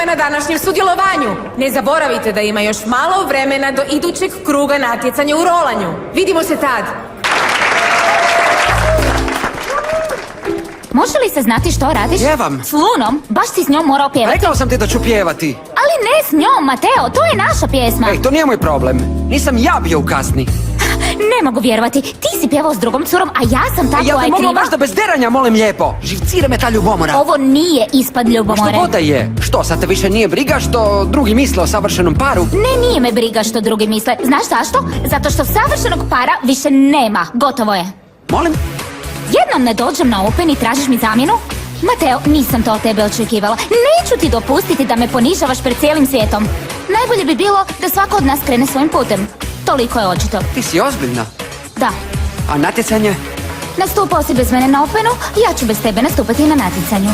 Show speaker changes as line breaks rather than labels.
uspjeha na današnjem sudjelovanju. Ne zaboravite da ima još malo vremena do idućeg kruga natjecanja u rolanju. Vidimo se tad.
Može li se znati što radiš?
Pjevam.
S Lunom? Baš si s njom morao pjevati.
Rekao sam ti da ću pjevati.
Ali ne s njom, Mateo, to je naša pjesma.
Ej, to nije moj problem. Nisam ja bio u kasni.
Ne mogu vjerovati, ti si pjevao s drugom curom, a ja sam ta
Ja
koja
bi
je
mogla
kriva.
možda bez deranja, molim lijepo. Živcira me ta ljubomora.
Ovo nije ispad ljubomore.
Što god da je. Što, sad te više nije briga što drugi misle o savršenom paru?
Ne, nije me briga što drugi misle. Znaš zašto? Zato što savršenog para više nema. Gotovo je.
Molim?
Jednom ne dođem na Open i tražiš mi zamjenu? Mateo, nisam to od tebe očekivala. Neću ti dopustiti da me ponižavaš pred cijelim svijetom. Najbolje bi bilo da svako od nas krene svojim putem. Toliko je očito.
Ti si ozbiljna.
Da.
A natjecanje?
Nastupao si bez mene na Openu, ja ću bez tebe nastupati na natjecanju.